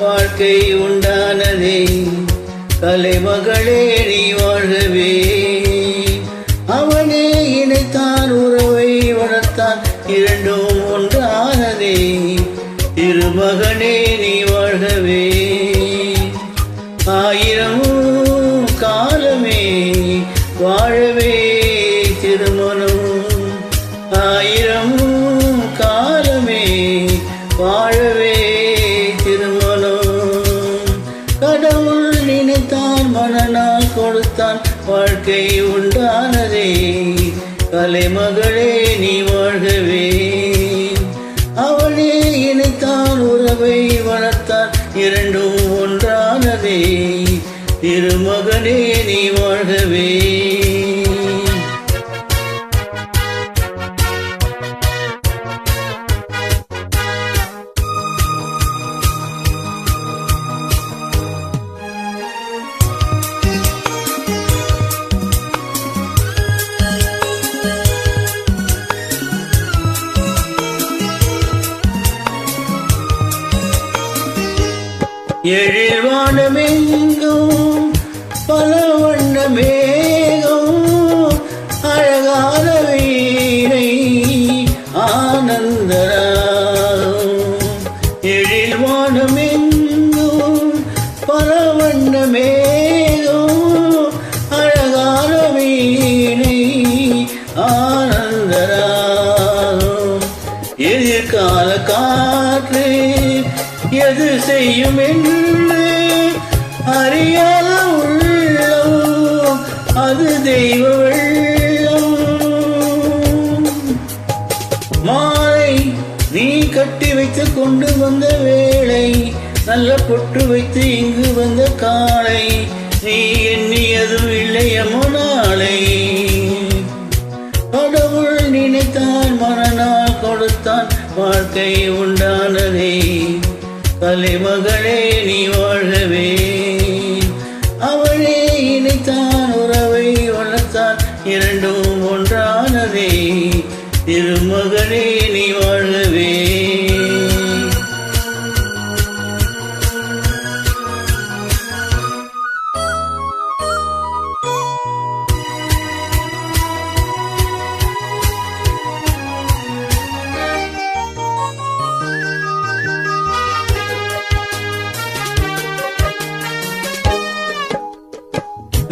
வாழ்க்கை உண்டானதே. கலைமகளே நீ வாழ்கவே. அவனே இணைத்தான் உறவை வளர்த்தான் இரண்டும் ஒன்றானதே. திருமகனே நீ வாழ்கவே. ஆயிரம் காலமே வாழவே திருமணம். ஆயிரம் காலமே வாழவே திருமணம். கடவுள் நினைத்தான் மனநாள் கொடுத்தான் வாழ்க்கை உண்டானதே. கலைமகளே நீ வாழ்கவே. அவனே இணைத்தான் உறவை வளர்த்தான் இரண்டும் ஒன்றானதே. திருமகனே நீ வாழ்கவே. எழில் வானமெங்கும் பல வண்ண மேகம் அழகான வீணை ஆனந்தராகும். எழில் வானமெங்கும் பல வண்ண மேகம் அழகான வீணை ஆனந்தராகும். எதிர்கால காற்று எது செய்யும் என்று அறியாத உள்ளம் அது தெய்வ வெள்ளம். மாலை நீ கட்டி வைத்து கொண்டு வந்த வேளை நல்ல பொட்டு வைத்து இங்கு வந்த காலை நீ எண்ணியதும் இல்லையமோ நாளை. கடவுள் நினைத்தான் மனநாள் கொடுத்தான் வாழ்க்கை உண்டானதே. கலைமகளே நீ வாழ்கவே. அவனே இணைத்தான் உறவை வளர்த்தான் இரண்டும் ஒன்றானதே. திருமகனே நீ வாழ்கவே.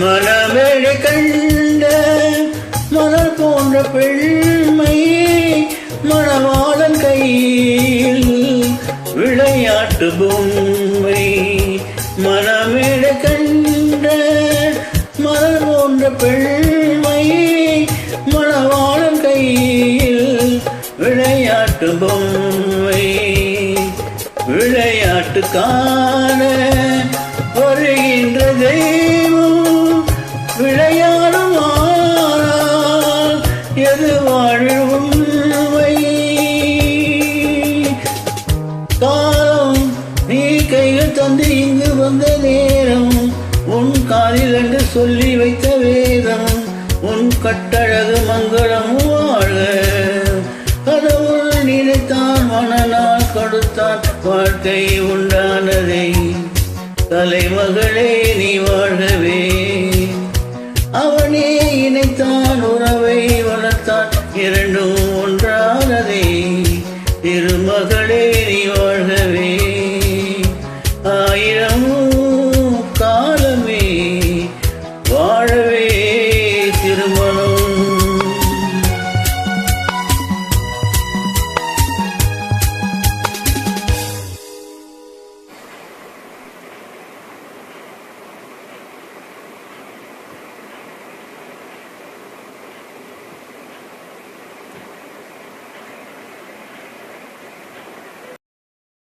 மனமேழை கண்ட மலர் போன்ற பெண்மை மணவாளன் கையில் விளையாட்டு பொம்மை. மனமேழை கண்ட மலர் போன்ற பெண்மை மணவாளன் கையில் விளையாட்டு பொம்மை. விளையாட்டு காண வருகின்ற தெய்வம் விளையாடும் ஆனால் எது வாழ்வில் உண்மை. காலம் நீ கைகள் தந்து இங்கு வந்த நேரம் உன் காலில் என்று சொல்லி வைத்த வேதம் உன் கட்டழகு மங்களம் வாழ. கடவுள் நினைத்தான் மனநாள் கொடுத்தான் வாழ்க்கை உண்டானதை. கலைமகளே நீ வாழ்கவே.